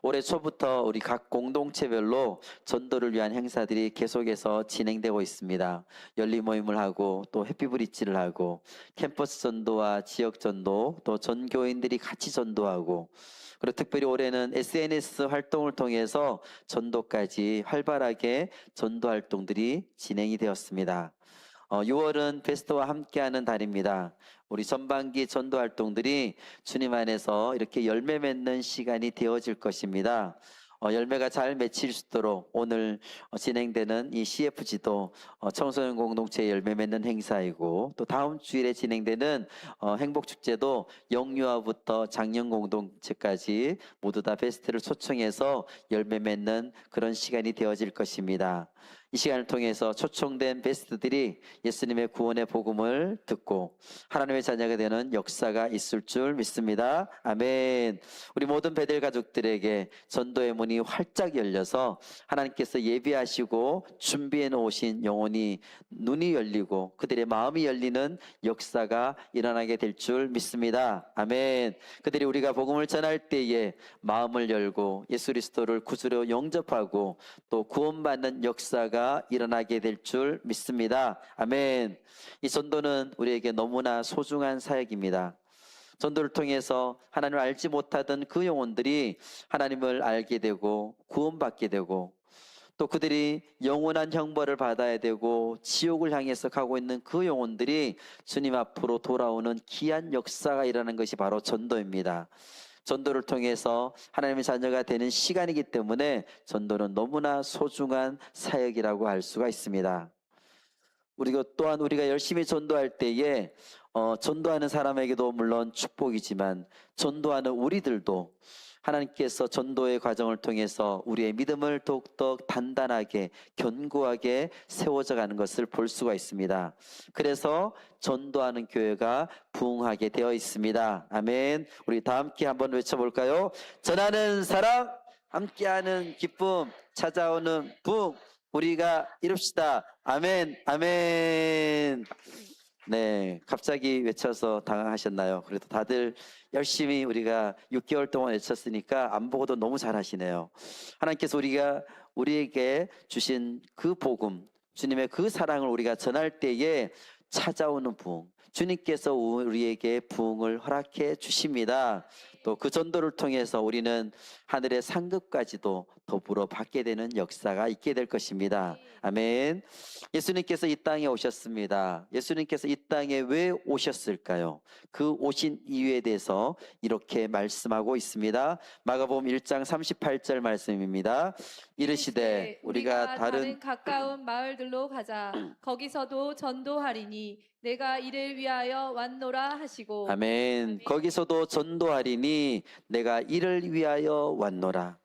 올해 초부터 우리 각 공동체별로 전도를 위한 행사들이 계속해서 진행되고 있습니다. 연리 모임을 하고 또 해피브리지를 하고 캠퍼스 전도와 지역 전도 또 전교인들이 같이 전도하고 그리고 특별히 올해는 SNS 활동을 통해서 전도까지 활발하게 전도 활동들이 진행이 되었습니다. 6월은 베스트와 함께하는 달입니다. 우리 전반기 전도 활동들이 주님 안에서 이렇게 열매 맺는 시간이 되어질 것입니다. 열매가 잘 맺힐 수 있도록 오늘 진행되는 이 CFG도 청소년 공동체 열매 맺는 행사이고 또 다음 주일에 진행되는 행복축제도 영유아부터 장년 공동체까지 모두 다 베스트를 초청해서 열매 맺는 그런 시간이 되어질 것입니다. 이 시간을 통해서 초청된 베스트들이 예수님의 구원의 복음을 듣고 하나님의 자녀가 되는 역사가 있을 줄 믿습니다. 아멘. 우리 모든 베델 가족들에게 전도의 문이 활짝 열려서 하나님께서 예비하시고 준비해 놓으신 영혼이 눈이 열리고 그들의 마음이 열리는 역사가 일어나게 될 줄 믿습니다. 아멘. 그들이 우리가 복음을 전할 때에 마음을 열고 예수 그리스도를 구주로 영접하고 또 구원받는 역사가 일어나게 될 줄 믿습니다. 아멘. 이 전도는 우리에게 너무나 소중한 사역입니다. 전도를 통해서 하나님을 알지 못하던 그 영혼들이 하나님을 알게 되고 구원받게 되고 또 그들이 영원한 형벌을 받아야 되고 지옥을 향해서 가고 있는 그 영혼들이 주님 앞으로 돌아오는 귀한 역사가 일어나는 것이 바로 전도입니다. 전도를 통해서 하나님의 자녀가 되는 시간이기 때문에 전도는 너무나 소중한 사역이라고 할 수가 있습니다. 우리가 또한 우리가 열심히 전도할 때에 전도하는 사람에게도 물론 축복이지만 전도하는 우리들도 하나님께서 전도의 과정을 통해서 우리의 믿음을 더욱더 단단하게 견고하게 세워져 가는 것을 볼 수가 있습니다. 그래서 전도하는 교회가 부흥하게 되어 있습니다. 아멘. 우리 다 함께 한번 외쳐볼까요? 전하는 사랑, 함께하는 기쁨, 찾아오는 부흥, 우리가 이룹시다. 아멘. 아멘. 네, 갑자기 외쳐서 당황하셨나요? 그래도 다들 열심히 우리가 6개월 동안 외쳤으니까 안 보고도 너무 잘하시네요. 하나님께서 우리에게 주신 그 복음, 주님의 그 사랑을 우리가 전할 때에 찾아오는 부흥, 주님께서 우리에게 부흥을 허락해 주십니다. 또 그 전도를 통해서 우리는 하늘의 상급까지도 더불어 받게 되는 역사가 있게 될 것입니다. 아멘. 예수님께서 이 땅에 오셨습니다. 예수님께서 이 땅에 왜 오셨을까요? 그 오신 이유에 대해서 이렇게 말씀하고 있습니다. 마가복음 1장 38절 말씀입니다. 이르시되 우리가 다른 가까운 마을들로 가자. 거기서도 전도하리니 내가 이를 위하여 왔노라 하시고. 아멘. 거기서도 전도하리니 내가 이를 위하여 왔노라.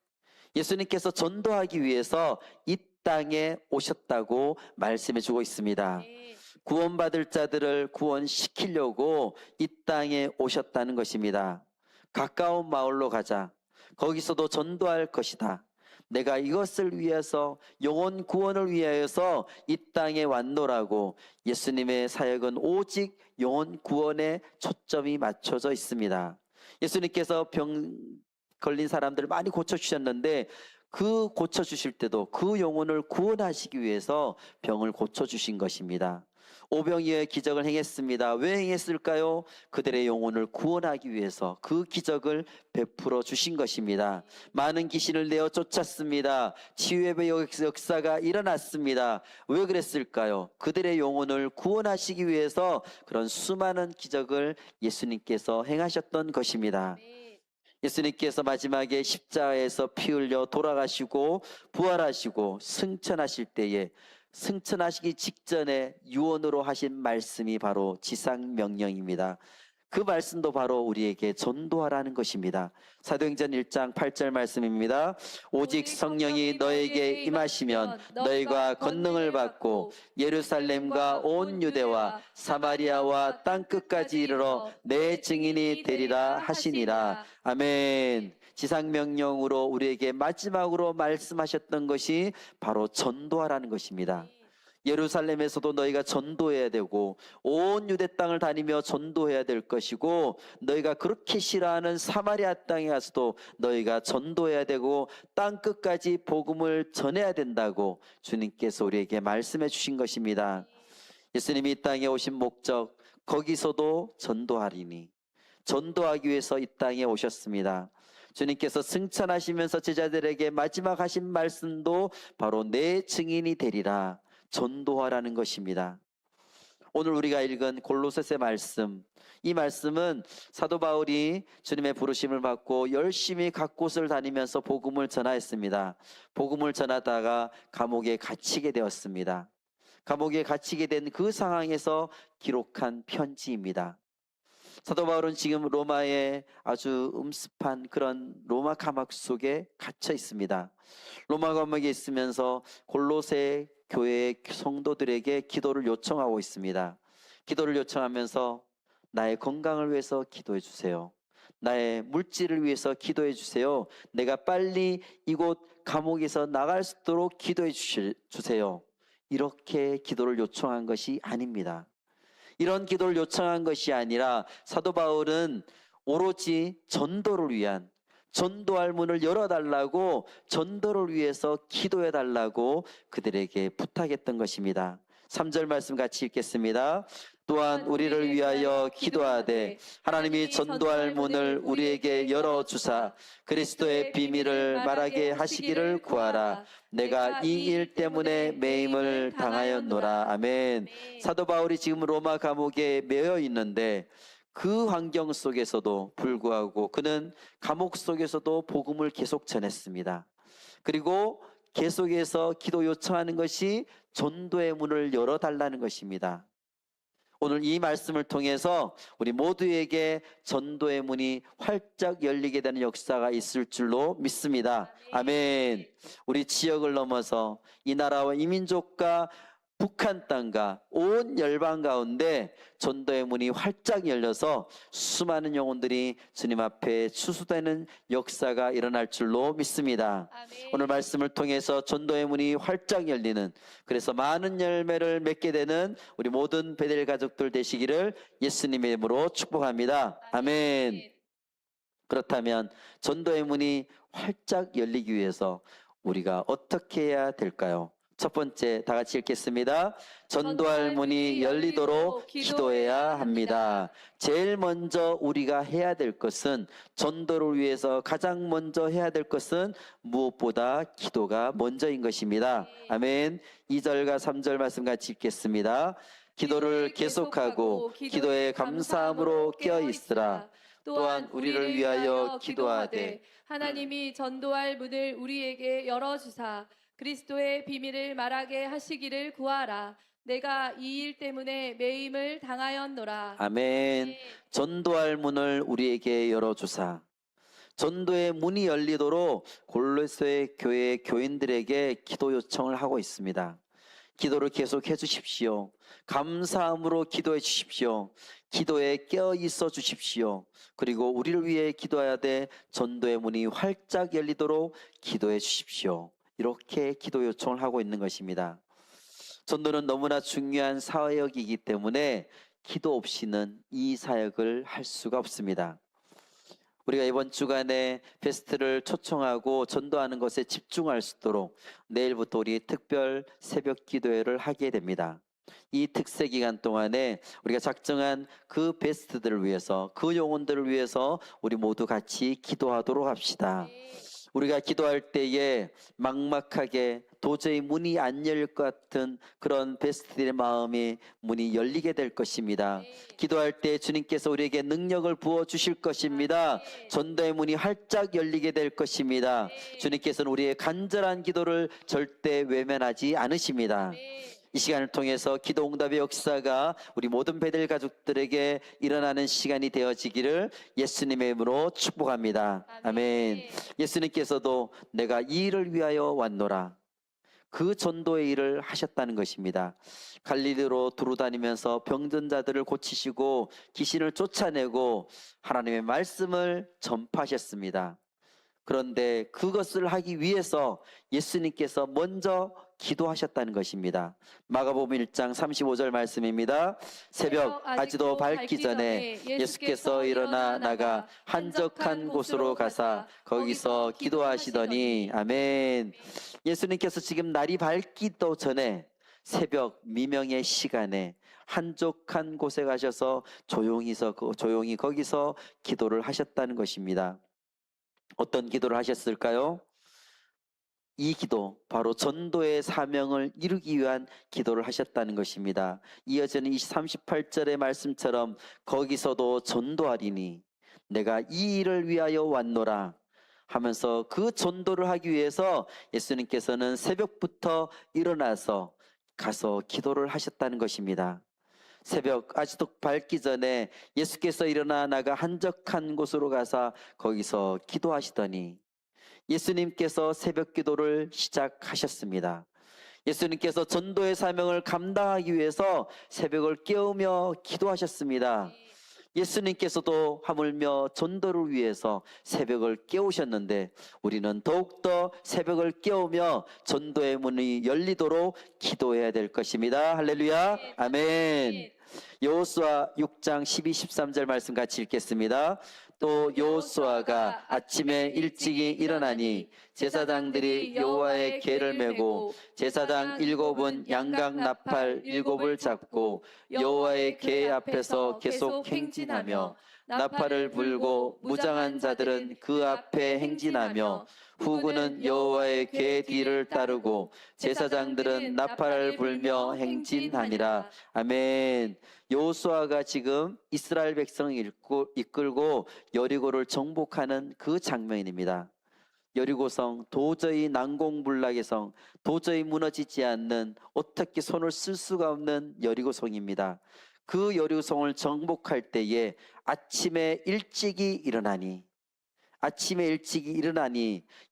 예수님께서 전도하기 위해서 이 땅에 오셨다고 말씀해 주고 있습니다. 네. 구원받을 자들을 구원시키려고 이 땅에 오셨다는 것입니다. 가까운 마을로 가자. 거기서도 전도할 것이다. 내가 이것을 위해서 영혼 구원을 위하여서 이 땅에 왔노라고 예수님의 사역은 오직 영혼 구원에 초점이 맞춰져 있습니다. 예수님께서 병 걸린 사람들을 많이 고쳐주셨는데 그 고쳐주실 때도 그 영혼을 구원하시기 위해서 병을 고쳐주신 것입니다. 오병이어의 기적을 행했습니다. 왜 행했을까요? 그들의 영혼을 구원하기 위해서 그 기적을 베풀어 주신 것입니다. 많은 귀신을 내어 쫓았습니다. 치유의 역사가 일어났습니다. 왜 그랬을까요? 그들의 영혼을 구원하시기 위해서 그런 수많은 기적을 예수님께서 행하셨던 것입니다. 예수님께서 마지막에 십자가에서 피 흘려 돌아가시고 부활하시고 승천하실 때에 승천하시기 직전에 유언으로 하신 말씀이 바로 지상명령입니다. 그 말씀도 바로 우리에게 전도하라는 것입니다. 사도행전 1장 8절 말씀입니다. 오직 성령이 너에게 임하시면 너희가 권능을 받고 예루살렘과 온 유대와 사마리아와 땅끝까지 이르러 내 증인이 되리라 하시니라. 아멘. 지상명령으로 우리에게 마지막으로 말씀하셨던 것이 바로 전도하라는 것입니다. 예루살렘에서도 너희가 전도해야 되고 온 유대 땅을 다니며 전도해야 될 것이고 너희가 그렇게 싫어하는 사마리아 땅에 가서도 너희가 전도해야 되고 땅 끝까지 복음을 전해야 된다고 주님께서 우리에게 말씀해 주신 것입니다. 예수님이 이 땅에 오신 목적, 거기서도 전도하리니, 전도하기 위해서 이 땅에 오셨습니다. 주님께서 승천하시면서 제자들에게 마지막 하신 말씀도 바로 내 증인이 되리라, 전도하라는 것입니다. 오늘 우리가 읽은 골로새서 말씀, 이 말씀은 사도 바울이 주님의 부르심을 받고 열심히 각 곳을 다니면서 복음을 전하였습니다. 복음을 전하다가 감옥에 갇히게 되었습니다. 감옥에 갇히게 된 그 상황에서 기록한 편지입니다. 사도 바울은 지금 로마의 아주 음습한 그런 로마 감옥 속에 갇혀 있습니다. 로마 감옥에 있으면서 골로새 교회의 성도들에게 기도를 요청하고 있습니다. 기도를 요청하면서 나의 건강을 위해서 기도해 주세요. 나의 물질을 위해서 기도해 주세요. 내가 빨리 이곳 감옥에서 나갈 수 있도록 기도해 주세요. 이렇게 기도를 요청한 것이 아닙니다. 이런 기도를 요청한 것이 아니라 사도 바울은 오로지 전도를 위한, 전도할 문을 열어달라고, 전도를 위해서 기도해달라고 그들에게 부탁했던 것입니다. 3절 말씀 같이 읽겠습니다. 또한 우리를 위하여 기도하되 하나님이 전도할 문을 우리에게 열어주사 그리스도의 비밀을 말하게 하시기를 구하라. 내가 이 일 때문에 매임을 당하였노라. 아멘. 사도 바울이 지금 로마 감옥에 매여 있는데 그 환경 속에서도 불구하고 그는 감옥 속에서도 복음을 계속 전했습니다. 그리고 계속해서 기도 요청하는 것이 전도의 문을 열어달라는 것입니다. 오늘 이 말씀을 통해서 우리 모두에게 전도의 문이 활짝 열리게 되는 역사가 있을 줄로 믿습니다. 아멘. 우리 지역을 넘어서 이 나라와 이 민족과 북한 땅과 온 열방 가운데 전도의 문이 활짝 열려서 수많은 영혼들이 주님 앞에 추수되는 역사가 일어날 줄로 믿습니다. 아멘. 오늘 말씀을 통해서 전도의 문이 활짝 열리는, 그래서 많은 열매를 맺게 되는 우리 모든 베델 가족들 되시기를 예수님의 이름으로 축복합니다. 아멘. 그렇다면 전도의 문이 활짝 열리기 위해서 우리가 어떻게 해야 될까요? 첫 번째, 다 같이 읽겠습니다. 전도할 문이 열리도록 기도해야 합니다. 제일 먼저 우리가 해야 될 것은, 전도를 위해서 가장 먼저 해야 될 것은 무엇보다 기도가 먼저인 것입니다. 아멘. 2절과 3절 말씀 같이 읽겠습니다. 기도를 계속하고 기도에 감사함으로 껴있으라. 또한 우리를 위하여 기도하되 하나님이 전도할 문을 우리에게 열어주사 그리스도의 비밀을 말하게 하시기를 구하라. 내가 이 일 때문에 매임을 당하였노라. 아멘. 전도할 문을 우리에게 열어주사. 전도의 문이 열리도록 골로새 교회 교인들에게 기도 요청을 하고 있습니다. 기도를 계속해 주십시오. 감사함으로 기도해 주십시오. 기도에 깨어 있어 주십시오. 그리고 우리를 위해 기도해야 돼 전도의 문이 활짝 열리도록 기도해 주십시오. 이렇게 기도 요청을 하고 있는 것입니다. 전도는 너무나 중요한 사역이기 때문에 기도 없이는 이 사역을 할 수가 없습니다. 우리가 이번 주간에 베스트를 초청하고 전도하는 것에 집중할 수 있도록 내일부터 우리 특별 새벽 기도회를 하게 됩니다. 이 특세 기간 동안에 우리가 작정한 그 베스트들을 위해서, 그 영혼들을 위해서 우리 모두 같이 기도하도록 합시다. 우리가 기도할 때에 막막하게 도저히 문이 안 열릴 것 같은 그런 베스트들의 마음이 문이 열리게 될 것입니다. 기도할 때 주님께서 우리에게 능력을 부어 주실 것입니다. 전도의 문이 활짝 열리게 될 것입니다. 주님께서는 우리의 간절한 기도를 절대 외면하지 않으십니다. 이 시간을 통해서 기도 응답의 역사가 우리 모든 베델 가족들에게 일어나는 시간이 되어지기를 예수님의 이름으로 축복합니다. 아멘. 예수님께서도 내가 이 일을 위하여 왔노라, 그 전도의 일을 하셨다는 것입니다. 갈릴리로 두루다니면서 병든 자들을 고치시고 귀신을 쫓아내고 하나님의 말씀을 전파하셨습니다. 그런데 그것을 하기 위해서 예수님께서 먼저 기도하셨다는 것입니다. 마가복음 1장 35절 말씀입니다. 새벽 아직도 밝기 전에 예수께서 일어나 나가 한적한 곳으로 가사 거기서 기도하시더니 아멘. 예수님께서 지금 날이 밝기도 전에 새벽 미명의 시간에 한적한 곳에 가셔서 조용히 거기서 기도를 하셨다는 것입니다. 어떤 기도를 하셨을까요? 이 기도, 바로 전도의 사명을 이루기 위한 기도를 하셨다는 것입니다. 이어지는 38절의 말씀처럼 거기서도 전도하리니 내가 이 일을 위하여 왔노라 하면서 그 전도를 하기 위해서 예수님께서는 새벽부터 일어나서 가서 기도를 하셨다는 것입니다. 새벽 아직도 밝기 전에 예수께서 일어나 나가 한적한 곳으로 가서 거기서 기도하시더니 예수님께서 새벽 기도를 시작하셨습니다. 예수님께서 전도의 사명을 감당하기 위해서 새벽을 깨우며 기도하셨습니다. 예수님께서도 하물며 전도를 위해서 새벽을 깨우셨는데 우리는 더욱더 새벽을 깨우며 전도의 문이 열리도록 기도해야 될 것입니다. 할렐루야. 아멘. 여호수아 6장 12, 13절 말씀 같이 읽겠습니다. 또 여호수아가 아침에 일찍이 일어나니 제사장들이 여호와의 궤를 메고 제사장 7은 양각 나팔 7을 잡고 여호와의 궤 앞에서 계속 행진하며 나팔을 불고 무장한 자들은 그 앞에 행진하며 후군은 여호와의 궤 뒤를 따르고 제사장들은 나팔을 불며 행진하니라. 아멘. 여호수아가 지금 이스라엘 백성을 이끌고 여리고를 정복하는 그 장면입니다. 여리고성, 도저히 난공불락의 성, 도저히 무너지지 않는, 어떻게 손을 쓸 수가 없는 여리고성입니다. 그 여리고성을 정복할 때에 아침에 일찍이 일어나니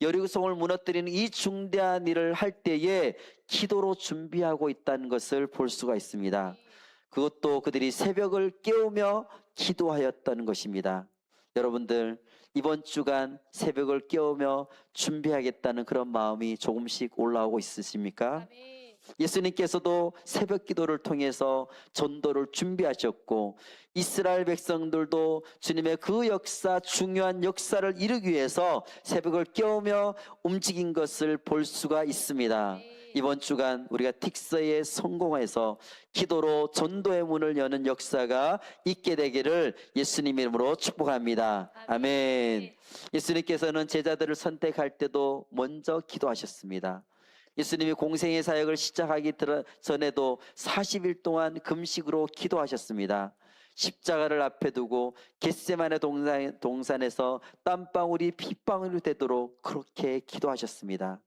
여리고성을 무너뜨리는 이 중대한 일을 할 때에 기도로 준비하고 있다는 것을 볼 수가 있습니다. 그것도 그들이 새벽을 깨우며 기도하였다는 것입니다. 여러분들, 이번 주간 새벽을 깨우며 준비하겠다는 그런 마음이 조금씩 올라오고 있으십니까? 예수님께서도 새벽 기도를 통해서 전도를 준비하셨고 이스라엘 백성들도 주님의 그 역사, 중요한 역사를 이루기 위해서 새벽을 깨우며 움직인 것을 볼 수가 있습니다. 이번 주간 우리가 틱서에 성공해서 기도로 전도의 문을 여는 역사가 있게 되기를 예수님 이름으로 축복합니다. 아멘. 예수님께서는 제자들을 선택할 때도 먼저 기도하셨습니다. 예수님이 공생의 사역을 시작하기 전에도 40일 동안 금식으로 기도하셨습니다. 십자가를 앞에 두고 겟세마네 동산에서 땀방울이 핏방울이 되도록 그렇게 기도하셨습니다.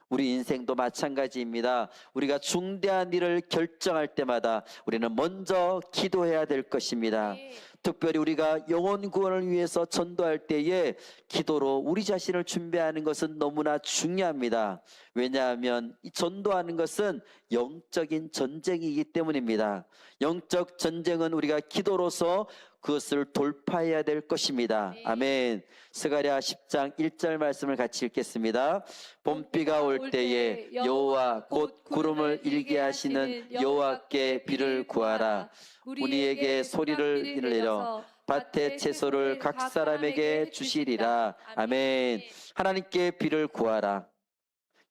우리 인생도 마찬가지입니다. 우리가 중대한 일을 결정할 때마다 우리는 먼저 기도해야 될 것입니다. 특별히 우리가 영혼 구원을 위해서 전도할 때에 기도로 우리 자신을 준비하는 것은 너무나 중요합니다. 왜냐하면 이 전도하는 것은 영적인 전쟁이기 때문입니다. 영적 전쟁은 우리가 기도로서 그것을 돌파해야 될 것입니다. 아멘. 스가랴 10장 1절 말씀을 같이 읽겠습니다. 봄비가 올 때에 여호와 곧 구름을 일게 하시는 여호와께 비를 구하라. 우리에게 소리를 내려 밭의 채소를 각 사람에게 주시리라. 아멘. 하나님께 비를 구하라.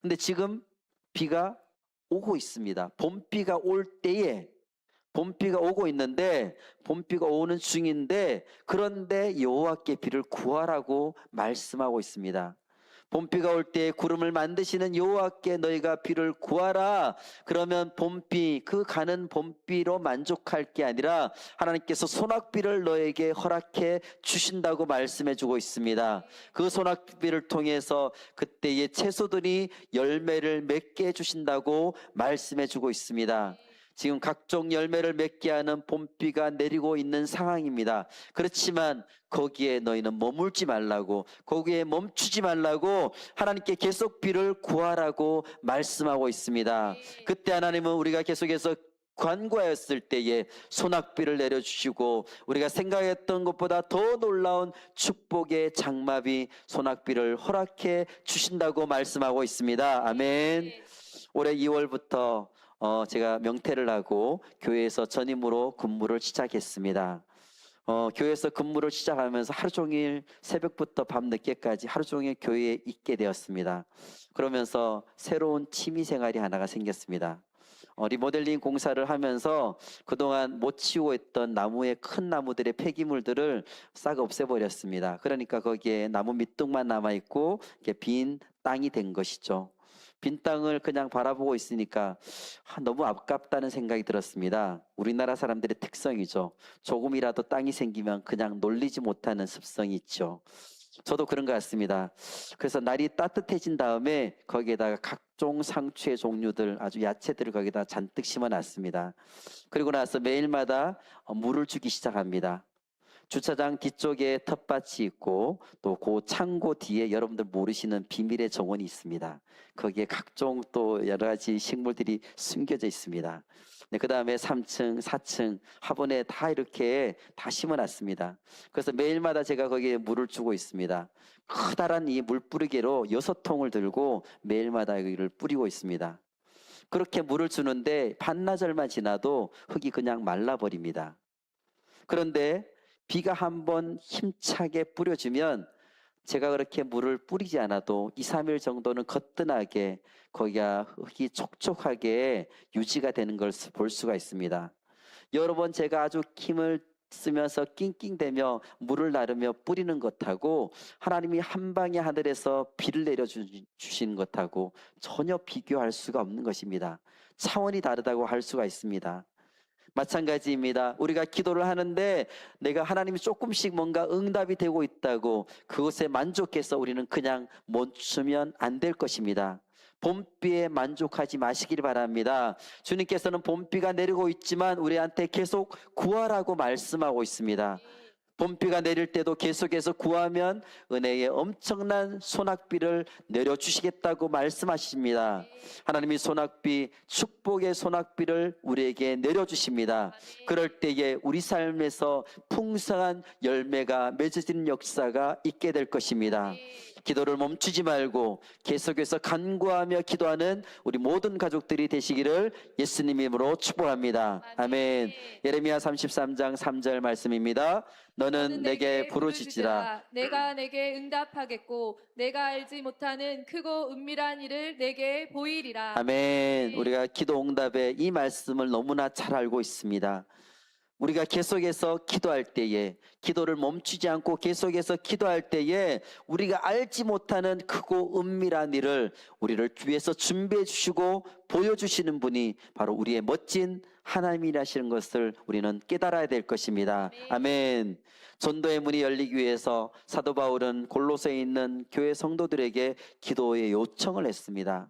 근데 지금 비가 오고 있습니다. 봄비가 올 때에 봄비가 오고 있는데 봄비가 오는 중인데 그런데 여호와께 비를 구하라고 말씀하고 있습니다. 봄비가 올 때 구름을 만드시는 여호와께 너희가 비를 구하라. 그러면 봄비, 그 가는 봄비로 만족할 게 아니라 하나님께서 소낙비를 너에게 허락해 주신다고 말씀해 주고 있습니다. 그 소낙비를 통해서 그때의 채소들이 열매를 맺게 해 주신다고 말씀해 주고 있습니다. 지금 각종 열매를 맺게 하는 봄비가 내리고 있는 상황입니다. 그렇지만 거기에 너희는 머물지 말라고, 거기에 멈추지 말라고 하나님께 계속 비를 구하라고 말씀하고 있습니다. 그때 하나님은 우리가 계속해서 간구하였을 때에 소낙비를 내려주시고 우리가 생각했던 것보다 더 놀라운 축복의 장마비 소낙비를 허락해 주신다고 말씀하고 있습니다. 아멘. 올해 2월부터 제가 명퇴를 하고 교회에서 전임으로 근무를 시작했습니다. 교회에서 근무를 시작하면서 하루 종일 새벽부터 밤늦게까지 하루 종일 교회에 있게 되었습니다. 그러면서 새로운 취미 생활이 하나가 생겼습니다. 리모델링 공사를 하면서 그동안 못 치우고 있던 나무의 큰 나무들의 폐기물들을 싹 없애버렸습니다. 그러니까 거기에 나무 밑둥만 남아있고 이렇게 빈 땅이 된 것이죠. 빈 땅을 그냥 바라보고 있으니까 너무 아깝다는 생각이 들었습니다. 우리나라 사람들의 특성이죠. 조금이라도 땅이 생기면 그냥 놀리지 못하는 습성이 있죠. 저도 그런 것 같습니다. 그래서 날이 따뜻해진 다음에 거기에다가 각종 상추의 종류들, 아주 야채들을 거기다 잔뜩 심어놨습니다. 그리고 나서 매일마다 물을 주기 시작합니다. 주차장 뒤쪽에 텃밭이 있고 또 그 창고 뒤에 여러분들 모르시는 비밀의 정원이 있습니다. 거기에 각종 또 여러 가지 식물들이 숨겨져 있습니다. 네, 그 다음에 3층, 4층 화분에 다 이렇게 다 심어놨습니다. 그래서 매일마다 제가 거기에 물을 주고 있습니다. 커다란 이 물뿌리개로 6통을 들고 매일마다 여기를 뿌리고 있습니다. 그렇게 물을 주는데 반나절만 지나도 흙이 그냥 말라버립니다. 그런데 비가 한번 힘차게 뿌려주면 제가 그렇게 물을 뿌리지 않아도 2, 3일 정도는 거뜬하게 거기가 흙이 촉촉하게 유지가 되는 걸 볼 수가 있습니다. 여러 번 제가 아주 힘을 쓰면서 낑낑대며 물을 나르며 뿌리는 것하고 하나님이 한 방에 하늘에서 비를 내려주시는 것하고 전혀 비교할 수가 없는 것입니다. 차원이 다르다고 할 수가 있습니다. 마찬가지입니다. 우리가 기도를 하는데 내가 하나님이 조금씩 뭔가 응답이 되고 있다고 그것에 만족해서 우리는 그냥 멈추면 안 될 것입니다. 봄비에 만족하지 마시길 바랍니다. 주님께서는 봄비가 내리고 있지만 우리한테 계속 구하라고 말씀하고 있습니다. 봄비가 내릴 때도 계속해서 구하면 은혜의 엄청난 소낙비를 내려주시겠다고 말씀하십니다. 하나님이 소낙비, 축복의 소낙비를 우리에게 내려주십니다. 그럴 때에 우리 삶에서 풍성한 열매가 맺어지는 역사가 있게 될 것입니다. 기도를 멈추지 말고 계속해서 간구하며 기도하는 우리 모든 가족들이 되시기를 예수님 이름으로 축복합니다. 아멘. 예레미야 33장 3절 말씀입니다. 너는 내게 부르짖으라. 내가 내게 응답하겠고 내가 알지 못하는 크고 은밀한 일을 내게 보이리라. 아멘. 우리가 기도 응답의 이 말씀을 너무나 잘 알고 있습니다. 우리가 계속해서 기도할 때에 기도를 멈추지 않고 계속해서 기도할 때에 우리가 알지 못하는 크고 은밀한 일을 우리를 위해서 준비해 주시고 보여주시는 분이 바로 우리의 멋진 하나님이라시는 것을 우리는 깨달아야 될 것입니다. 아멘. 전도의 문이 열리기 위해서 사도 바울은 골로새에 있는 교회 성도들에게 기도의 요청을 했습니다.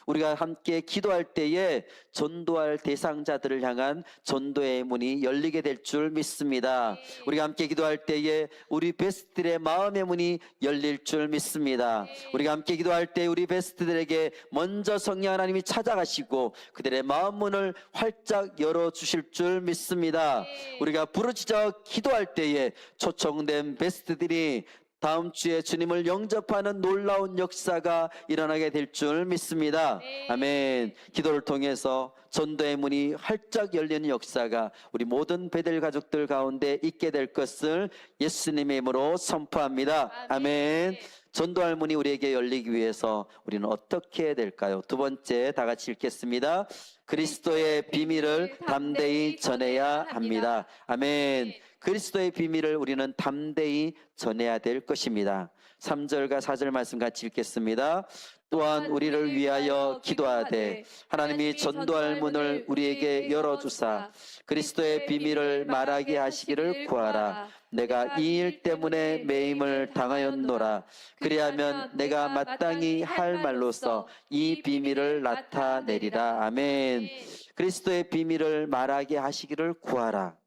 우리가 함께 기도할 때에 전도할 대상자들을 향한 전도의 문이 열리게 될 줄 믿습니다. 우리가 함께 기도할 때에 우리 베스트들의 마음의 문이 열릴 줄 믿습니다. 우리가 함께 기도할 때 우리 베스트들에게 먼저 성령 하나님이 찾아가시고 그들의 마음 문을 활짝 열어주실 줄 믿습니다. 우리가 부르짖어 기도할 때에 초청된 베스트들이 다음 주에 주님을 영접하는 놀라운 역사가 일어나게 될 줄 믿습니다. 아멘. 기도를 통해서 전도의 문이 활짝 열리는 역사가 우리 모든 베델 가족들 가운데 있게 될 것을 예수님의 이름으로 선포합니다. 아멘. 전도할 문이 우리에게 열리기 위해서 우리는 어떻게 해야 될까요? 두 번째 다 같이 읽겠습니다. 그리스도의 비밀을 담대히 전해야 합니다. 아멘. 그리스도의 비밀을 우리는 담대히 전해야 될 것입니다. 3절과 4절 말씀 같이 읽겠습니다. 또한 우리를 위하여 기도하되 하나님이 전도할 문을 우리에게 열어주사 그리스도의 비밀을 말하게 하시기를 구하라. 내가 이 일 때문에 매임을 당하였노라. 그리하면 내가 마땅히 할 말로써 이 비밀을 나타내리라. 아멘. 그리스도의 비밀을 말하게 하시기를 구하라.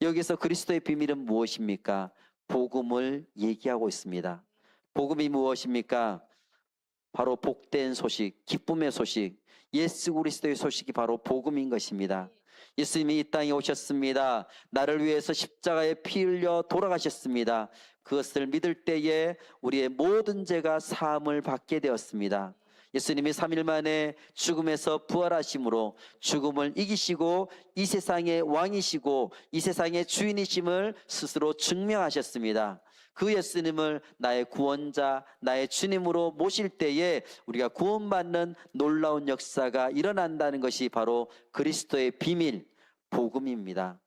여기서 그리스도의 비밀은 무엇입니까? 복음을 얘기하고 있습니다. 복음이 무엇입니까? 바로 복된 소식, 기쁨의 소식, 예수 그리스도의 소식이 바로 복음인 것입니다. 예수님이 이 땅에 오셨습니다. 나를 위해서 십자가에 피 흘려 돌아가셨습니다. 그것을 믿을 때에 우리의 모든 죄가 사함을 받게 되었습니다. 예수님이 3일 만에 죽음에서 부활하심으로 죽음을 이기시고 이 세상의 왕이시고 이 세상의 주인이심을 스스로 증명하셨습니다. 그 예수님을 나의 구원자, 나의 주님으로 모실 때에 우리가 구원받는 놀라운 역사가 일어난다는 것이 바로 그리스도의 비밀, 복음입니다.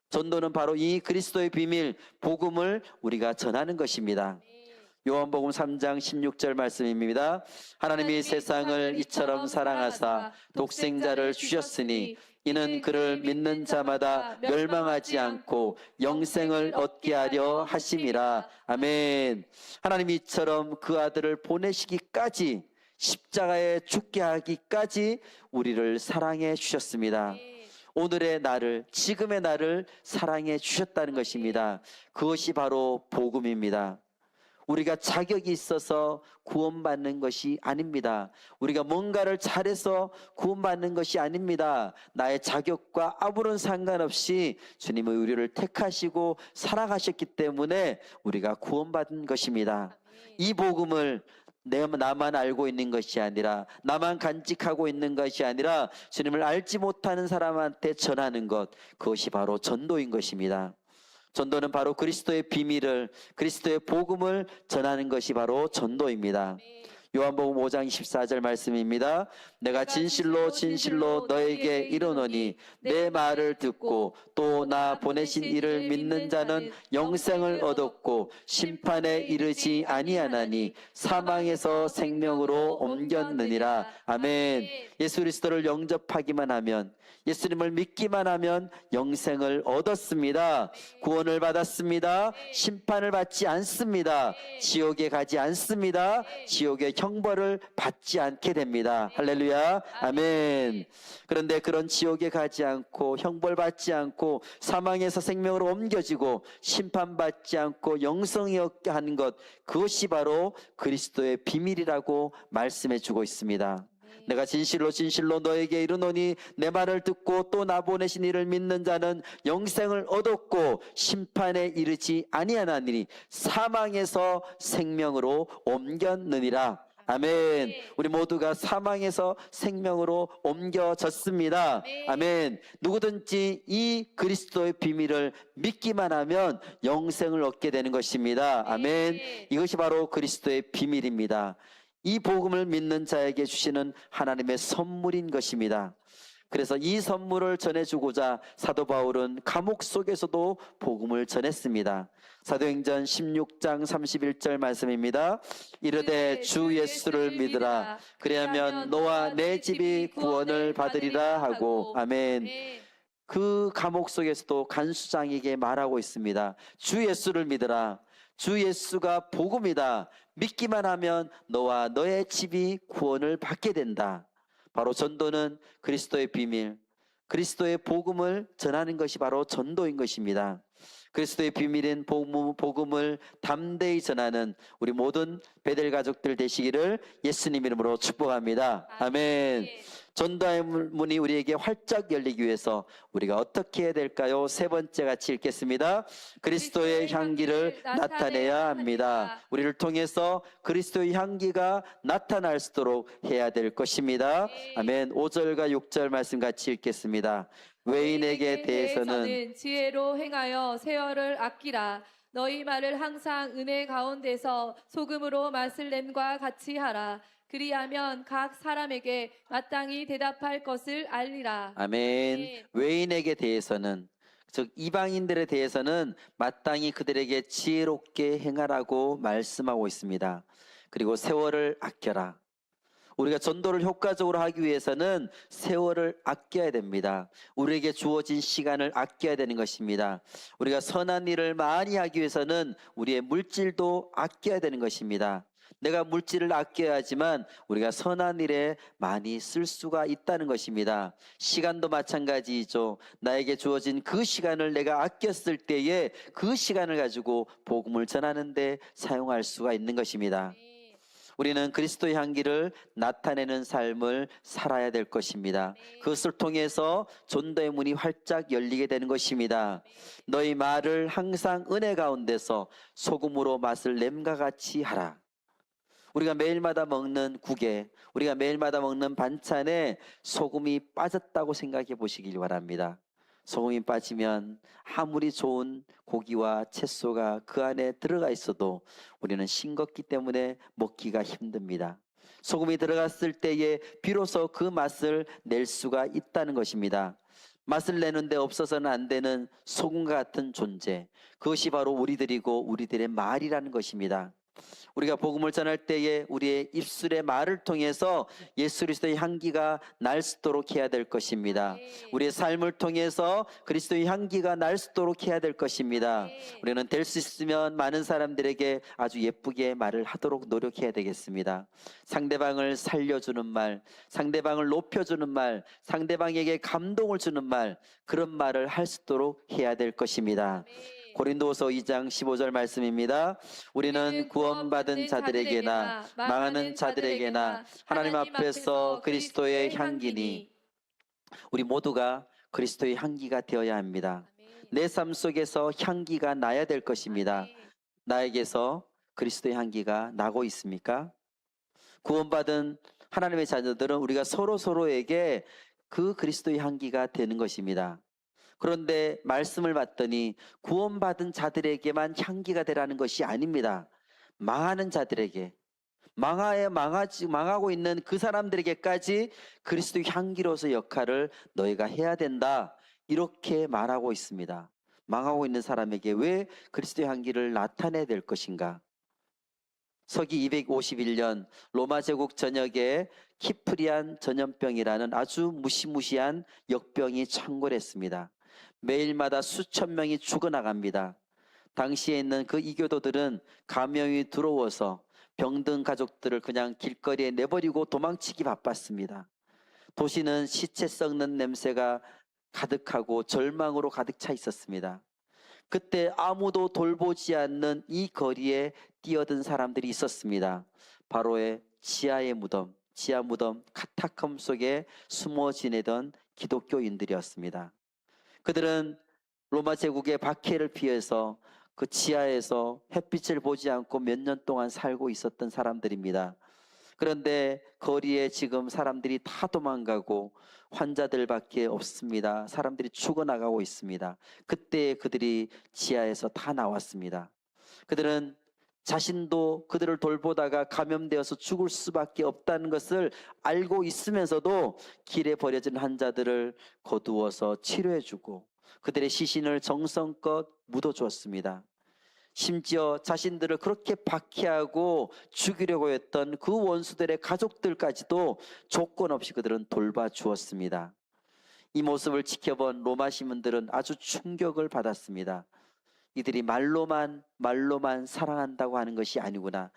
전도는 바로 이 그리스도의 비밀, 복음을 우리가 전하는 것입니다. 요한복음 3장 16절 말씀입니다. 하나님이 세상을 이처럼 사랑하사 독생자를 주셨으니 이는 그를 믿는 자마다 멸망하지 않고 영생을 얻게 하려 하심이라. 아멘. 하나님이 이처럼 그 아들을 보내시기까지, 십자가에 죽게 하기까지 우리를 사랑해 주셨습니다. 오늘의 나를, 지금의 나를 사랑해 주셨다는 것입니다. 그것이 바로 복음입니다. 우리가 자격이 있어서 구원받는 것이 아닙니다. 우리가 뭔가를 잘해서 구원받는 것이 아닙니다. 나의 자격과 아무런 상관없이 주님의 우리를 택하시고 사랑하셨기 때문에 우리가 구원받은 것입니다. 이 복음을 나만 알고 있는 것이 아니라, 나만 간직하고 있는 것이 아니라 주님을 알지 못하는 사람한테 전하는 것, 그것이 바로 전도인 것입니다. 전도는 바로 그리스도의 비밀을, 그리스도의 복음을 전하는 것이 바로 전도입니다. 요한복음 5장 24절 말씀입니다. 내가 진실로 진실로 너에게 이르노니 내 말을 듣고 또 나 보내신 이를 믿는 자는 영생을 얻었고 심판에 이르지 아니하나니 사망에서 생명으로 옮겼느니라. 아멘. 예수 그리스도를 영접하기만 하면, 예수님을 믿기만 하면 영생을 얻었습니다. 구원을 받았습니다. 심판을 받지 않습니다. 지옥에 가지 않습니다. 지옥의 형벌을 받지 않게 됩니다. 할렐루야. 아멘. 그런데 그런 지옥에 가지 않고 형벌 받지 않고 사망에서 생명으로 옮겨지고 심판받지 않고 영생이 얻게 하는 것, 그것이 바로 그리스도의 비밀이라고 말씀해 주고 있습니다. 내가 진실로 진실로 너에게 이르노니 내 말을 듣고 또 나 보내신 이를 믿는 자는 영생을 얻었고 심판에 이르지 아니하나니 사망에서 생명으로 옮겼느니라. 아멘. 우리 모두가 사망에서 생명으로 옮겨졌습니다. 아멘. 누구든지 이 그리스도의 비밀을 믿기만 하면 영생을 얻게 되는 것입니다. 아멘. 이것이 바로 그리스도의 비밀입니다. 이 복음을 믿는 자에게 주시는 하나님의 선물인 것입니다. 그래서 이 선물을 전해주고자 사도 바울은 감옥 속에서도 복음을 전했습니다. 사도행전 16장 31절 말씀입니다. 이르되 주 예수를 믿으라. 그리하면 너와 내 집이 구원을 받으리라 하고. 아멘. 그 감옥 속에서도 간수장에게 말하고 있습니다. 주 예수를 믿으라. 주 예수가 복음이다. 믿기만 하면 너와 너의 집이 구원을 받게 된다. 바로 전도는 그리스도의 비밀, 그리스도의 복음을 전하는 것이 바로 전도인 것입니다. 그리스도의 비밀인 복음을 담대히 전하는 우리 모든 베델 가족들 되시기를 예수님 이름으로 축복합니다. 아멘. 전도의 문이 우리에게 활짝 열리기 위해서 우리가 어떻게 해야 될까요? 세 번째 같이 읽겠습니다. 그리스도의 향기를 나타내야 합니다. 우리를 통해서 그리스도의 향기가 나타날 수 있도록 해야 될 것입니다. 아멘. 5절과 6절 말씀 같이 읽겠습니다. 외인에게 대해서는 지혜로 행하여 세월을 아끼라. 너희 말을 항상 은혜 가운데서 소금으로 맛을 냄과 같이 하라. 그리하면 각 사람에게 마땅히 대답할 것을 알리라. 아멘. 외인에게 대해서는, 즉 이방인들에 대해서는 마땅히 그들에게 지혜롭게 행하라고 말씀하고 있습니다. 그리고 세월을 아껴라. 우리가 전도를 효과적으로 하기 위해서는 세월을 아껴야 됩니다. 우리에게 주어진 시간을 아껴야 되는 것입니다. 우리가 선한 일을 많이 하기 위해서는 우리의 물질도 아껴야 되는 것입니다. 내가 물질을 아껴야 하지만 우리가 선한 일에 많이 쓸 수가 있다는 것입니다. 시간도 마찬가지이죠. 나에게 주어진 그 시간을 내가 아꼈을 때에 그 시간을 가지고 복음을 전하는 데 사용할 수가 있는 것입니다. 우리는 그리스도의 향기를 나타내는 삶을 살아야 될 것입니다. 그것을 통해서 전도의 문이 활짝 열리게 되는 것입니다. 너희 말을 항상 은혜 가운데서 소금으로 맛을 냄과 같이 하라. 우리가 매일마다 먹는 국에, 우리가 매일마다 먹는 반찬에 소금이 빠졌다고 생각해 보시길 바랍니다. 소금이 빠지면 아무리 좋은 고기와 채소가 그 안에 들어가 있어도 우리는 싱겁기 때문에 먹기가 힘듭니다. 소금이 들어갔을 때에 비로소 그 맛을 낼 수가 있다는 것입니다. 맛을 내는데 없어서는 안 되는 소금과 같은 존재, 그것이 바로 우리들이고 우리들의 말이라는 것입니다. 우리가 복음을 전할 때에 우리의 입술의 말을 통해서 예수 그리스도의 향기가 날 수 있도록 해야 될 것입니다. 우리의 삶을 통해서 그리스도의 향기가 날 수 있도록 해야 될 것입니다. 우리는 될 수 있으면 많은 사람들에게 아주 예쁘게 말을 하도록 노력해야 되겠습니다. 상대방을 살려주는 말, 상대방을 높여주는 말, 상대방에게 감동을 주는 말, 그런 말을 할 수 있도록 해야 될 것입니다. 고린도서 2장 15절 말씀입니다. 우리는 구원받은 자들에게나 망하는 자들에게나 하나님 앞에서 그리스도의 향기니, 우리 모두가 그리스도의 향기가 되어야 합니다. 내 삶 속에서 향기가 나야 될 것입니다. 나에게서 그리스도의 향기가 나고 있습니까? 구원받은 하나님의 자녀들은 우리가 서로에게 그 그리스도의 향기가 되는 것입니다. 그런데 말씀을 봤더니 구원받은 자들에게만 향기가 되라는 것이 아닙니다. 망하는 자들에게, 망하고 있는 그 사람들에게까지 그리스도의 향기로서 역할을 너희가 해야 된다, 이렇게 말하고 있습니다. 망하고 있는 사람에게 왜 그리스도의 향기를 나타내야 될 것인가? 서기 251년 로마 제국 전역에 키프리안 전염병이라는 아주 무시무시한 역병이 창궐했습니다. 매일마다 수천 명이 죽어나갑니다. 당시에 있는 그 이교도들은 감염이 들어와서 병든 가족들을 그냥 길거리에 내버리고 도망치기 바빴습니다. 도시는 시체 썩는 냄새가 가득하고 절망으로 가득 차 있었습니다. 그때 아무도 돌보지 않는 이 거리에 뛰어든 사람들이 있었습니다. 바로의 지하 무덤 카타콤 속에 숨어 지내던 기독교인들이었습니다. 그들은 로마 제국의 박해를 피해서 그 지하에서 햇빛을 보지 않고 몇 년 동안 살고 있었던 사람들입니다. 그런데 거리에 지금 사람들이 다 도망가고 환자들밖에 없습니다. 사람들이 죽어나가고 있습니다. 그때 그들이 지하에서 다 나왔습니다. 그들은 자신도 그들을 돌보다가 감염되어서 죽을 수밖에 없다는 것을 알고 있으면서도 길에 버려진 환자들을 거두어서 치료해주고 그들의 시신을 정성껏 묻어주었습니다. 심지어 자신들을 그렇게 박해하고 죽이려고 했던 그 원수들의 가족들까지도 조건 없이 그들은 돌봐주었습니다. 이 모습을 지켜본 로마 시민들은 아주 충격을 받았습니다. 이들이 말로만 사랑한다고 하는 것이 아니구나.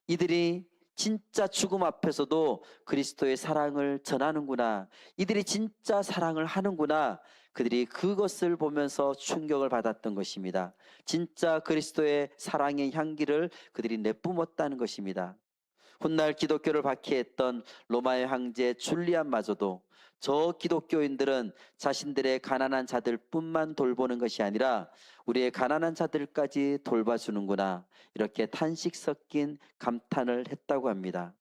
이들이 진짜 죽음 앞에서도 그리스도의 사랑을 전하는구나. 이들이 진짜 사랑을 하는구나. 그들이 그것을 보면서 충격을 받았던 것입니다. 진짜 그리스도의 사랑의 향기를 그들이 내뿜었다는 것입니다. 훗날 기독교를 박해했던 로마의 황제 줄리안마저도 저 기독교인들은 자신들의 가난한 자들뿐만 돌보는 것이 아니라 우리의 가난한 자들까지 돌봐주는구나, 이렇게 탄식 섞인 감탄을 했다고 합니다.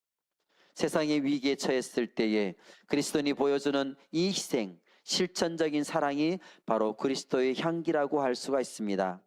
세상의 위기에 처했을 때에 그리스도인이 보여주는 이 희생, 실천적인 사랑이 바로 그리스도의 향기라고 할 수가 있습니다.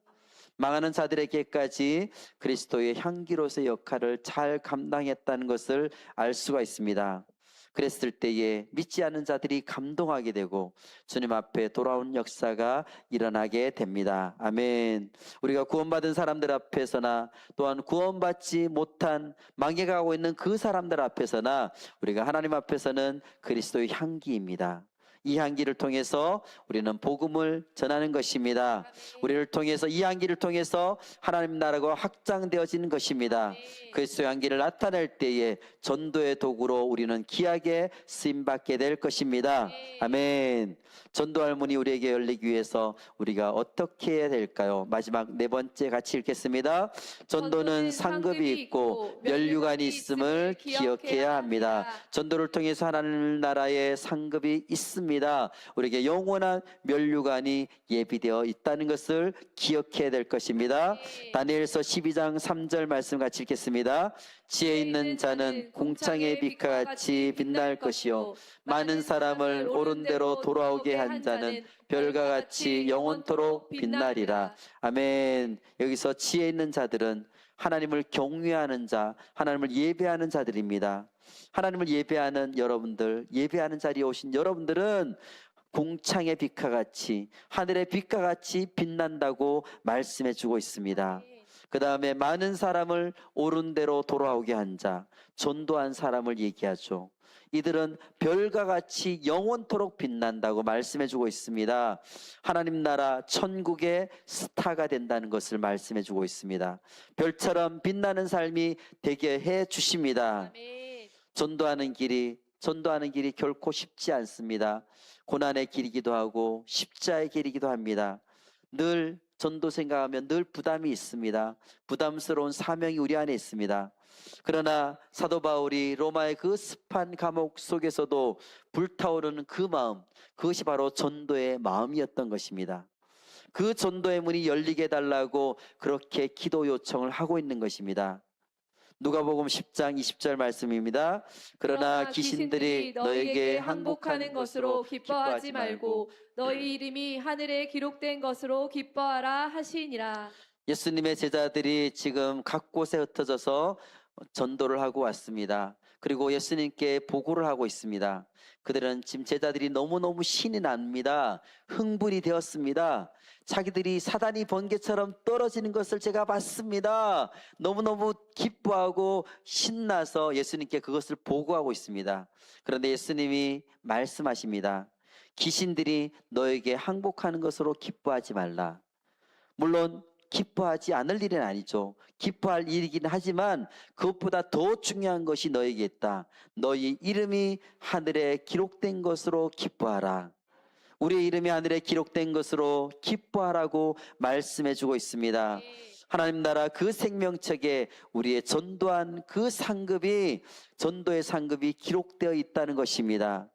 망하는 자들에게까지 그리스도의 향기로서의 역할을 잘 감당했다는 것을 알 수가 있습니다. 그랬을 때에 믿지 않는 자들이 감동하게 되고 주님 앞에 돌아온 역사가 일어나게 됩니다. 아멘. 우리가 구원받은 사람들 앞에서나 또한 구원받지 못한 망해가고 있는 그 사람들 앞에서나 우리가 하나님 앞에서는 그리스도의 향기입니다. 이 향기를 통해서 우리는 복음을 전하는 것입니다. 우리를 통해서 이 향기를 통해서 하나님 나라가 확장되어지는 것입니다. 그리스도의 향기를 나타낼 때에 전도의 도구로 우리는 귀하게 쓰임받게 될 것입니다. 아멘. 전도 할문이 우리에게 열리기 위해서 우리가 어떻게 해야 될까요? 마지막 네 번째 같이 읽겠습니다. 전도는 상급이 있고 면류관이 있음을 기억해야 합니다. 전도를 통해서 하나님 나라의 상급이 있습니다. 우리에게 영원한 면류관이 예비되어 있다는 것을 기억해야 될 것입니다. 다니엘서 12장 3절 말씀 같이 읽겠습니다. 지혜 있는 자는 궁창의 빛과 같이 빛날 것이요 많은 사람을 옳은 대로 돌아오게 한 자는 별과 같이 영원토록 빛나리라. 아멘. 여기서 지혜 있는 자들은 하나님을 경외하는 자, 하나님을 예배하는 자들입니다. 하나님을 예배하는 여러분들, 예배하는 자리에 오신 여러분들은 궁창의 빛과 같이, 하늘의 빛과 같이 빛난다고 말씀해 주고 있습니다. 그 다음에 많은 사람을 옳은 대로 돌아오게 한 자, 전도한 사람을 얘기하죠. 이들은 별과 같이 영원토록 빛난다고 말씀해 주고 있습니다. 하나님 나라 천국의 스타가 된다는 것을 말씀해 주고 있습니다. 별처럼 빛나는 삶이 되게 해 주십니다. 전도하는 길이 결코 쉽지 않습니다. 고난의 길이기도 하고 십자의 길이기도 합니다. 늘 전도 생각하면 늘 부담이 있습니다. 부담스러운 사명이 우리 안에 있습니다. 그러나 사도 바울이 로마의 그 습한 감옥 속에서도 불타오르는 그 마음, 그것이 바로 전도의 마음이었던 것입니다. 그 전도의 문이 열리게 해달라고 그렇게 기도 요청을 하고 있는 것입니다. 누가복음 10장 20절 말씀입니다. 그러나 귀신들이 너에게 항복하는 것으로 기뻐하지 말고 너희 이름이 하늘에 기록된 것으로 기뻐하라 하시니라. 예수님의 제자들이 지금 각 곳에 흩어져서 전도를 하고 왔습니다. 그리고 예수님께 보고를 하고 있습니다. 그들은 지금 제자들이 너무너무 신이 납니다. 흥분이 되었습니다. 자기들이 사단이 번개처럼 떨어지는 것을 제가 봤습니다. 너무너무 기뻐하고 신나서 예수님께 그것을 보고하고 있습니다. 그런데 예수님이 말씀하십니다. 귀신들이 너에게 항복하는 것으로 기뻐하지 말라. 물론 기뻐하지 않을 일은 아니죠. 기뻐할 일이긴 하지만 그것보다 더 중요한 것이 너에게 있다. 너희 이름이 하늘에 기록된 것으로 기뻐하라. 우리의 이름이 하늘에 기록된 것으로 기뻐하라고 말씀해 주고 있습니다. 하나님 나라 그 생명책에 우리의 전도한 그 상급이, 전도의 상급이 기록되어 있다는 것입니다.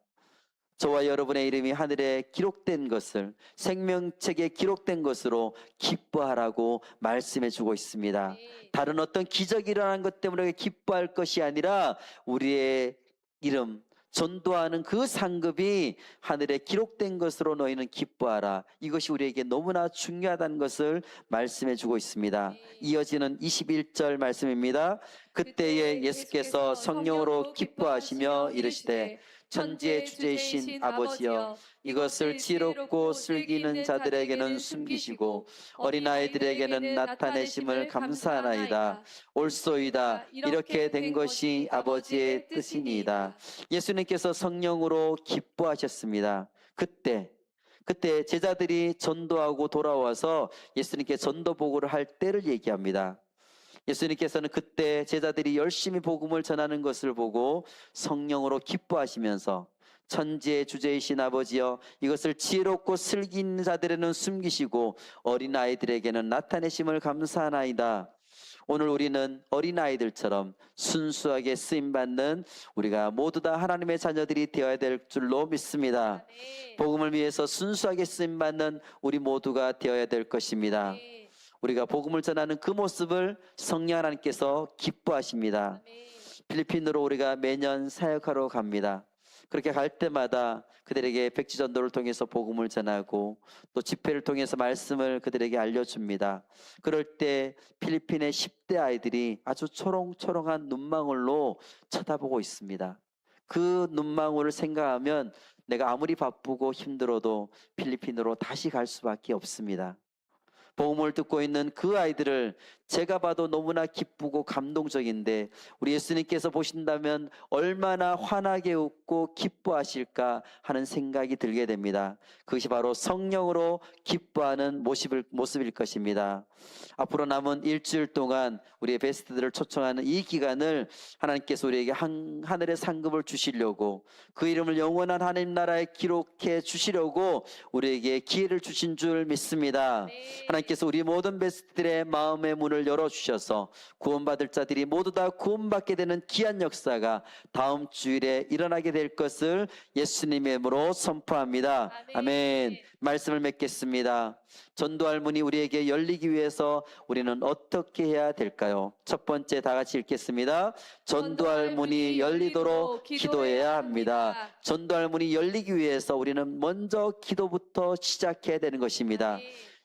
저와 여러분의 이름이 하늘에 기록된 것을, 생명책에 기록된 것으로 기뻐하라고 말씀해 주고 있습니다. 다른 어떤 기적이 일어난 것 때문에 기뻐할 것이 아니라 우리의 이름, 전도하는 그 상급이 하늘에 기록된 것으로 너희는 기뻐하라. 이것이 우리에게 너무나 중요하다는 것을 말씀해 주고 있습니다. 이어지는 21절 말씀입니다. 그때에 예수께서 성령으로 기뻐하시며 이르시되 천지의 주제이신 아버지여, 이것을 지혜롭고 슬기는 자들에게는 숨기시고 어린아이들에게는 나타내심을 감사하나이다. 옳소이다. 이렇게 된 것이 아버지의 뜻이니이다. 예수님께서 성령으로 기뻐하셨습니다. 그때 제자들이 전도하고 돌아와서 예수님께 전도 보고를 할 때를 얘기합니다. 예수님께서는 그때 제자들이 열심히 복음을 전하는 것을 보고 성령으로 기뻐하시면서 천지의 주제이신 아버지여, 이것을 지혜롭고 슬기 있는 자들에는 숨기시고 어린아이들에게는 나타내심을 감사하나이다. 오늘 우리는 어린아이들처럼 순수하게 쓰임받는 우리가 모두 다 하나님의 자녀들이 되어야 될 줄로 믿습니다. 복음을 위해서 순수하게 쓰임받는 우리 모두가 되어야 될 것입니다. 우리가 복음을 전하는 그 모습을 성령 하나님께서 기뻐하십니다. 필리핀으로 우리가 매년 사역하러 갑니다. 그렇게 갈 때마다 그들에게 백지전도를 통해서 복음을 전하고 또 집회를 통해서 말씀을 그들에게 알려줍니다. 그럴 때 필리핀의 10대 아이들이 아주 초롱초롱한 눈망울로 쳐다보고 있습니다. 그 눈망울을 생각하면 내가 아무리 바쁘고 힘들어도 필리핀으로 다시 갈 수밖에 없습니다. 복음을 듣고 있는 그 아이들을 제가 봐도 너무나 기쁘고 감동적인데 우리 예수님께서 보신다면 얼마나 환하게 웃고 기뻐하실까 하는 생각이 들게 됩니다. 그것이 바로 성령으로 기뻐하는 모습일 것입니다. 앞으로 남은 일주일 동안 우리의 베스트들을 초청하는 이 기간을 하나님께서 우리에게 하늘의 상급을 주시려고, 그 이름을 영원한 하나님 나라에 기록해 주시려고 우리에게 기회를 주신 줄 믿습니다. 하나님께서 우리 모든 베스트들의 마음의 문을 열어주셔서 구원받을 자들이 모두 다 구원받게 되는 귀한 역사가 다음 주일에 일어나게 될 것을 예수님의 이름으로 선포합니다. 아멘. 말씀을 맺겠습니다. 전도할 문이 우리에게 열리기 위해서 우리는 어떻게 해야 될까요? 첫 번째, 다 같이 읽겠습니다. 전도할 문이 열리도록 기도해야 합니다. 전도할 문이 열리기 위해서 우리는 먼저 기도부터 시작해야 되는 것입니다.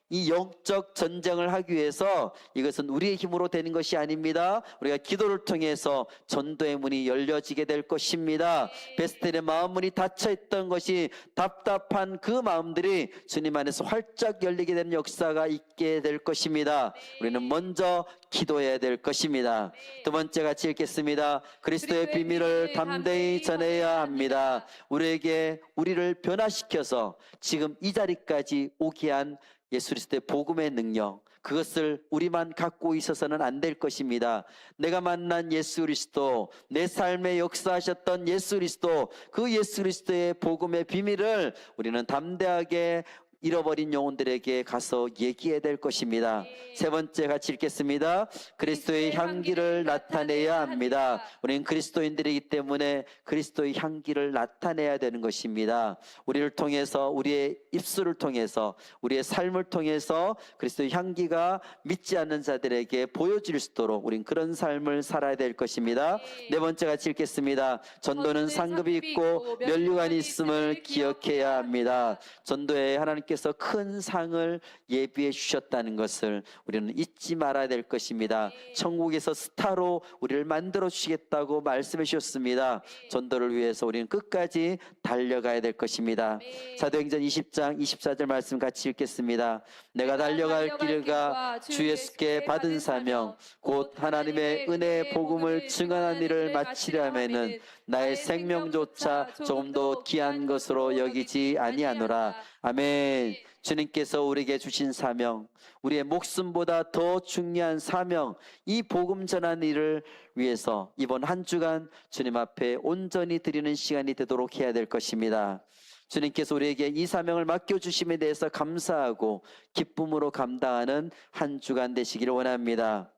이 영적 전쟁을 하기 위해서 이것은 우리의 힘으로 되는 것이 아닙니다. 우리가 기도를 통해서 전도의 문이 열려지게 될 것입니다. 베스텔의 마음 문이 닫혀있던 것이 답답한 그 마음들이 주님 안에서 활짝 열리게 되는 역사가 있게 될 것입니다. 우리는 먼저 기도해야 될 것입니다. 두 번째, 같이 읽겠습니다. 그리스도의 비밀을 담대히 전해야 합니다. 우리를 변화시켜서 지금 이 자리까지 오게 한 예수 그리스도의 복음의 능력, 그것을 우리만 갖고 있어서는 안 될 것입니다. 내가 만난 예수 그리스도, 내 삶에 역사하셨던 예수 그리스도, 그 예수 그리스도의 복음의 비밀을 우리는 담대하게 잃어버린 영혼들에게 가서 얘기해야 될 것입니다. 세 번째, 같이 읽겠습니다. 그리스도의 향기를 나타내야 합니다. 우리는 그리스도인들이기 때문에 그리스도의 향기를 나타내야 되는 것입니다. 우리를 통해서, 우리의 입술을 통해서, 우리의 삶을 통해서 그리스도의 향기가 믿지 않는 자들에게 보여질 수 있도록 우리는 그런 삶을 살아야 될 것입니다. 네 번째, 같이 읽겠습니다. 전도는 상급이 있고 면류관이 있음을 기억해야 합니다. 전도에 하나님께서 큰 상을 예비해 주셨다는 것을 우리는 잊지 말아야 될 것입니다. 천국에서 스타로 우리를 만들어 주시겠다고 말씀해 주셨습니다. 전도를 위해서 우리는 끝까지 달려가야 될 것입니다. 사도행전 20장 24절 말씀 같이 읽겠습니다. 내가 달려갈 길과 주 예수께 받은 사명 곧 하나님의 은혜의 복음을 증언한 일을 마치려면은 나의 생명조차 조금도 귀한 것으로 여기지 아니하노라. 아멘. 주님께서 우리에게 주신 사명, 우리의 목숨보다 더 중요한 사명, 이 복음 전하는 일을 위해서 이번 한 주간 주님 앞에 온전히 드리는 시간이 되도록 해야 될 것입니다. 주님께서 우리에게 이 사명을 맡겨주심에 대해서 감사하고 기쁨으로 감당하는 한 주간 되시기를 원합니다.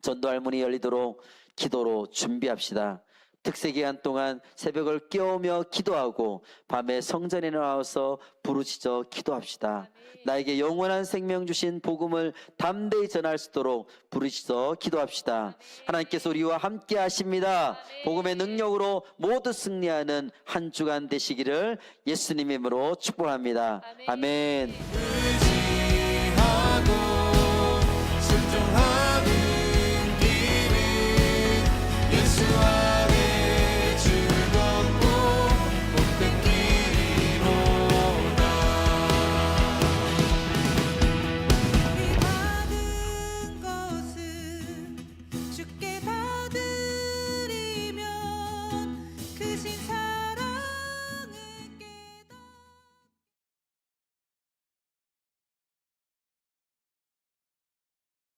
전도할 문이 열리도록 기도로 준비합시다. 특세 기간 동안 새벽을 깨우며 기도하고 밤에 성전에 나와서 부르짖어 기도합시다. 나에게 영원한 생명 주신 복음을 담대히 전할 수 있도록 부르짖어 기도합시다. 하나님께서 우리와 함께 하십니다. 복음의 능력으로 모두 승리하는 한 주간 되시기를 예수님의 이름으로 축복합니다. 아멘.